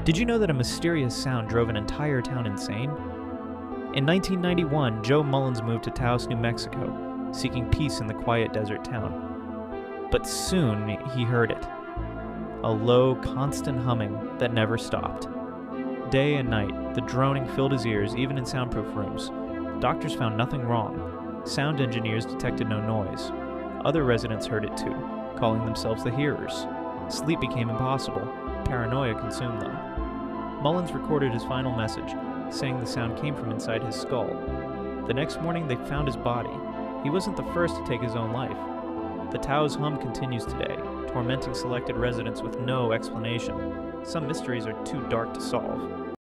Did you know that a mysterious sound drove an entire town insane? In 1991, Joe Mullins moved to Taos, New Mexico, seeking peace in the quiet desert town. But soon he heard it. A low, constant humming that never stopped. Day and night, the droning filled his ears, even in soundproof rooms. Doctors found nothing wrong. Sound engineers detected no noise. Other residents heard it too, calling themselves the hearers. Sleep became impossible. Paranoia consumed them. Mullins recorded his final message, saying the sound came from inside his skull. The next morning, they found his body. He wasn't the first to take his own life. The Taos hum continues today, tormenting selected residents with no explanation. Some mysteries are too dark to solve.